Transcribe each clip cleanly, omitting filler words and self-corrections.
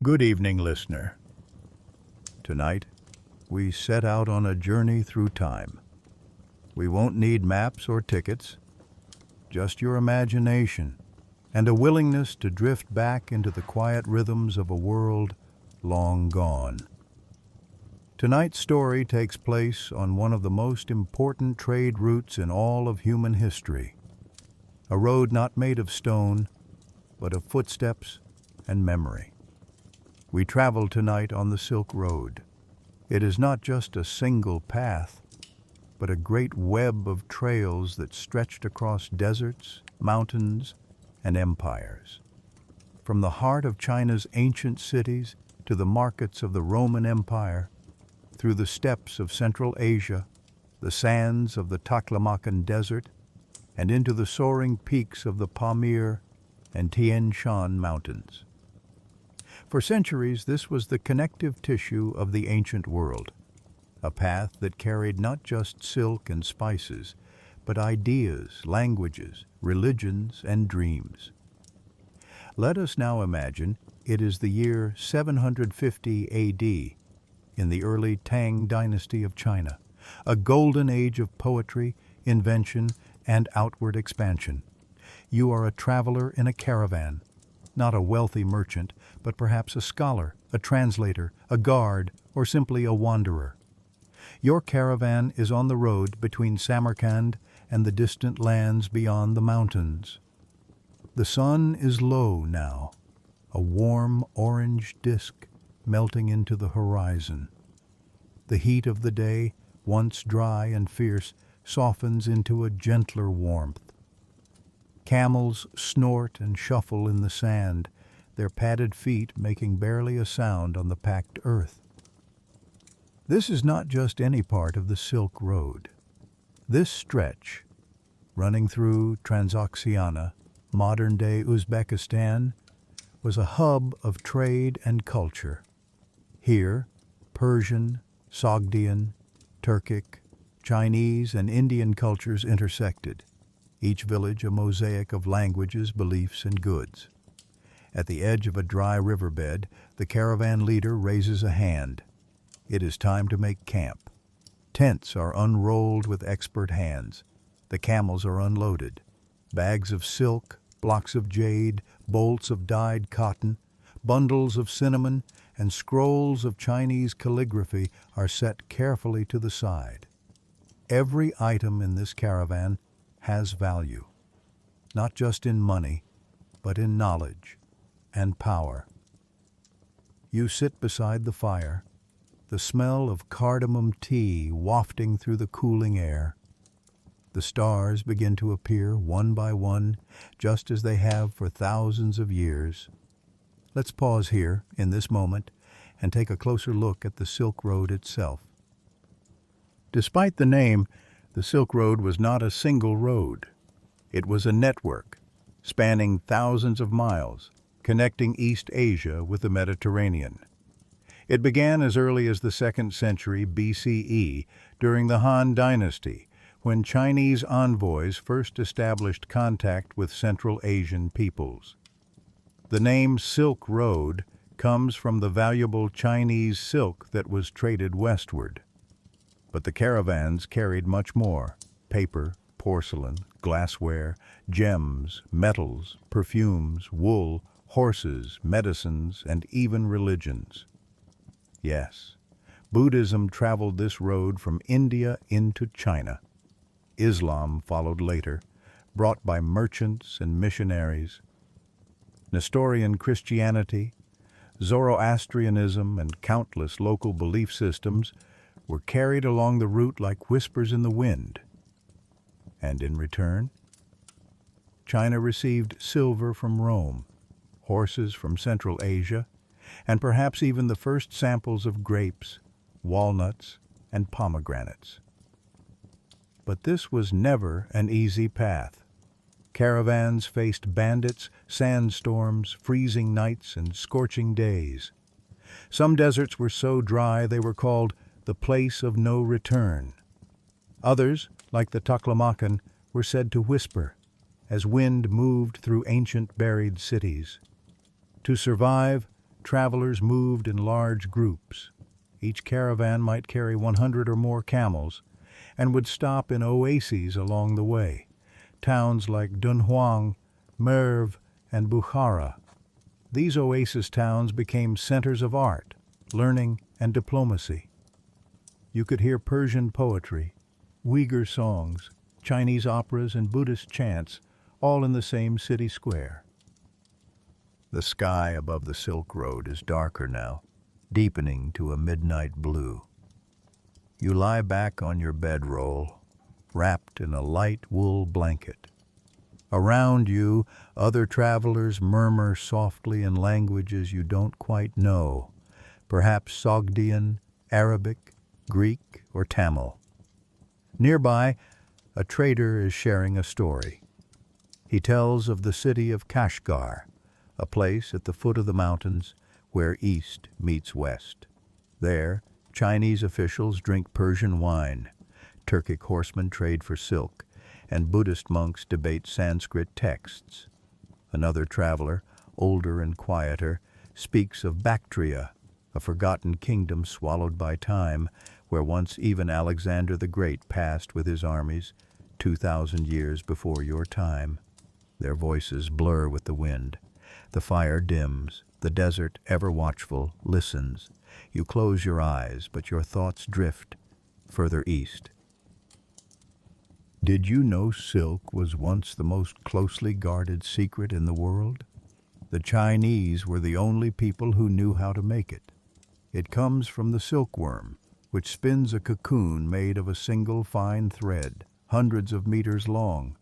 Good evening, listener. Tonight, we set out on a journey through time. We won't need maps or tickets, just your imagination and a willingness to drift back into the quiet rhythms of a world long gone. Tonight's story takes place on one of the most important trade routes in all of human history, a road not made of stone, but of footsteps and memory. We travel tonight on the Silk Road. It is not just a single path, but a great web of trails that stretched across deserts, mountains, and empires. From the heart of China's ancient cities to the markets of the Roman Empire, through the steppes of Central Asia, the sands of the Taklamakan Desert, and into the soaring peaks of the Pamir and Tian Shan Mountains. For centuries, this was the connective tissue of the ancient world, a path that carried not just silk and spices, but ideas, languages, religions, and dreams. Let us now imagine it is the year 750 AD, in the early Tang dynasty of China, a golden age of poetry, invention, and outward expansion. You are a traveler in a caravan, not a wealthy merchant, but perhaps a scholar, a translator, a guard, or simply a wanderer. Your caravan is on the road between Samarkand and the distant lands beyond the mountains. The sun is low now, a warm orange disk melting into the horizon. The heat of the day, once dry and fierce, softens into a gentler warmth. Camels snort and shuffle in the sand, their padded feet making barely a sound on the packed earth. This is not just any part of the Silk Road. This stretch, running through Transoxiana, modern-day Uzbekistan, was a hub of trade and culture. Here, Persian, Sogdian, Turkic, Chinese, and Indian cultures intersected, each village a mosaic of languages, beliefs, and goods. At the edge of a dry riverbed, the caravan leader raises a hand. It is time to make camp. Tents are unrolled with expert hands. The camels are unloaded. Bags of silk, blocks of jade, bolts of dyed cotton, bundles of cinnamon, and scrolls of Chinese calligraphy are set carefully to the side. Every item in this caravan has value, not just in money, but in knowledge and power. You sit beside the fire, the smell of cardamom tea wafting through the cooling air. The stars begin to appear one by one, just as they have for thousands of years. Let's pause here, in this moment, and take a closer look at the Silk Road itself. Despite the name, the Silk Road was not a single road. It was a network, spanning thousands of miles, connecting East Asia with the Mediterranean. It began as early as the 2nd century BCE, during the Han Dynasty, when Chinese envoys first established contact with Central Asian peoples. The name Silk Road comes from the valuable Chinese silk that was traded westward. But the caravans carried much more: paper, porcelain, glassware, gems, metals, perfumes, wool, horses, medicines, and even religions. Yes, Buddhism traveled this road from India into China. Islam followed later, brought by merchants and missionaries. Nestorian Christianity, Zoroastrianism, and countless local belief systems were carried along the route like whispers in the wind. And in return, China received silver from Rome, horses from Central Asia, and perhaps even the first samples of grapes, walnuts, and pomegranates. But this was never an easy path. Caravans faced bandits, sandstorms, freezing nights, and scorching days. Some deserts were so dry they were called the place of no return. Others, like the Taklamakan, were said to whisper as wind moved through ancient buried cities. To survive, travelers moved in large groups. Each caravan might carry 100 or more camels and would stop in oases along the way, towns like Dunhuang, Merv, and Bukhara. These oasis towns became centers of art, learning, and diplomacy. You could hear Persian poetry, Uyghur songs, Chinese operas, and Buddhist chants, all in the same city square. The sky above the Silk Road is darker now, deepening to a midnight blue. You lie back on your bedroll, wrapped in a light wool blanket. Around you, other travelers murmur softly in languages you don't quite know, perhaps Sogdian, Arabic, Greek, or Tamil. Nearby, a trader is sharing a story. He tells of the city of Kashgar, a place at the foot of the mountains where east meets west. There, Chinese officials drink Persian wine, Turkic horsemen trade for silk, and Buddhist monks debate Sanskrit texts. Another traveler, older and quieter, speaks of Bactria, a forgotten kingdom swallowed by time, where once even Alexander the Great passed with his armies 2,000 years before your time. Their voices blur with the wind. The fire dims. The desert, ever watchful, listens. You close your eyes, but your thoughts drift further east. Did you know silk was once the most closely guarded secret in the world? The Chinese were the only people who knew how to make it. It comes from the silkworm, which spins a cocoon made of a single fine thread, hundreds of meters long.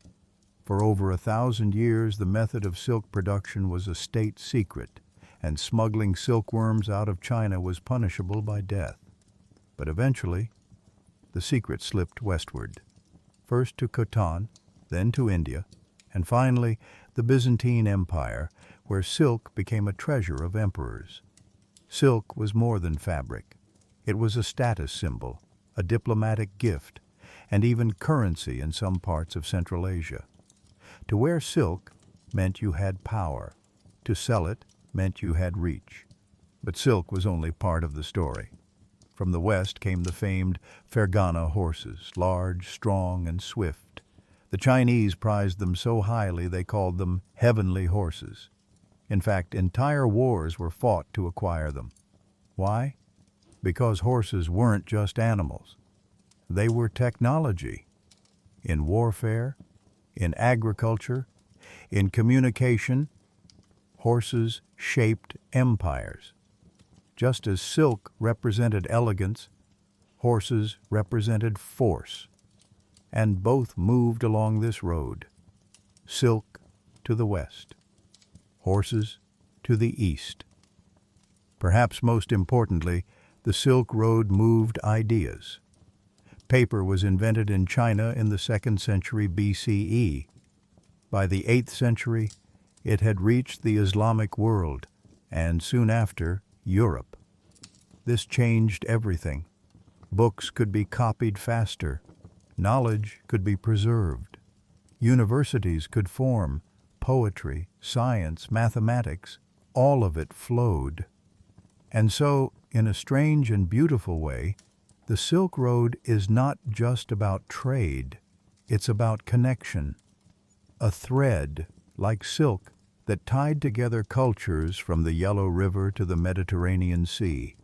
For over 1,000 years, the method of silk production was a state secret, and smuggling silkworms out of China was punishable by death. But eventually, the secret slipped westward, first to Khotan, then to India, and finally the Byzantine Empire, where silk became a treasure of emperors. Silk was more than fabric. It was a status symbol, a diplomatic gift, and even currency in some parts of Central Asia. To wear silk meant you had power. To sell it meant you had reach. But silk was only part of the story. From the west came the famed Fergana horses, large, strong, and swift. The Chinese prized them so highly they called them heavenly horses. In fact, entire wars were fought to acquire them. Why? Because horses weren't just animals. They were technology. In warfare, in agriculture, in communication, horses shaped empires. Just as silk represented elegance, horses represented force. And both moved along this road. Silk to the west, horses to the east. Perhaps most importantly, the Silk Road moved ideas. Paper was invented in China in the 2nd century BCE. By the 8th century, it had reached the Islamic world, and soon after, Europe. This changed everything. Books could be copied faster. Knowledge could be preserved. Universities could form. Poetry, science, mathematics, all of it flowed. And so, in a strange and beautiful way, the Silk Road is not just about trade. It's about connection. A thread, like silk, that tied together cultures from the Yellow River to the Mediterranean Sea.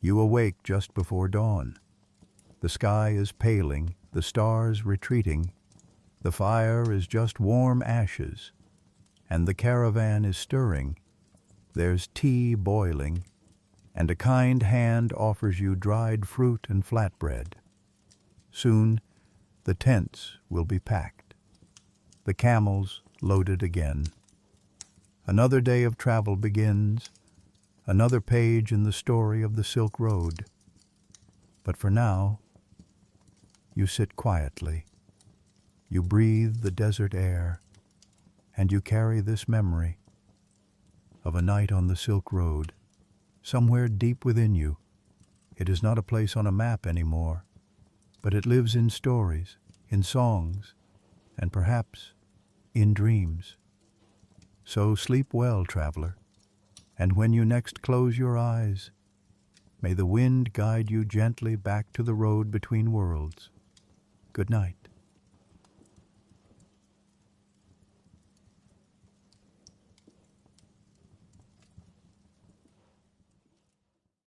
You awake just before dawn. The sky is paling, the stars retreating. The fire is just warm ashes, and the caravan is stirring. There's tea boiling, and a kind hand offers you dried fruit and flatbread. Soon, the tents will be packed, the camels loaded again. Another day of travel begins, another page in the story of the Silk Road. But for now, you sit quietly. You breathe the desert air, and you carry this memory of a night on the Silk Road, somewhere deep within you. It is not a place on a map anymore, but it lives in stories, in songs, and perhaps in dreams. So sleep well, traveler, And when you next close your eyes, may the wind guide you gently back to the road between worlds. Good night.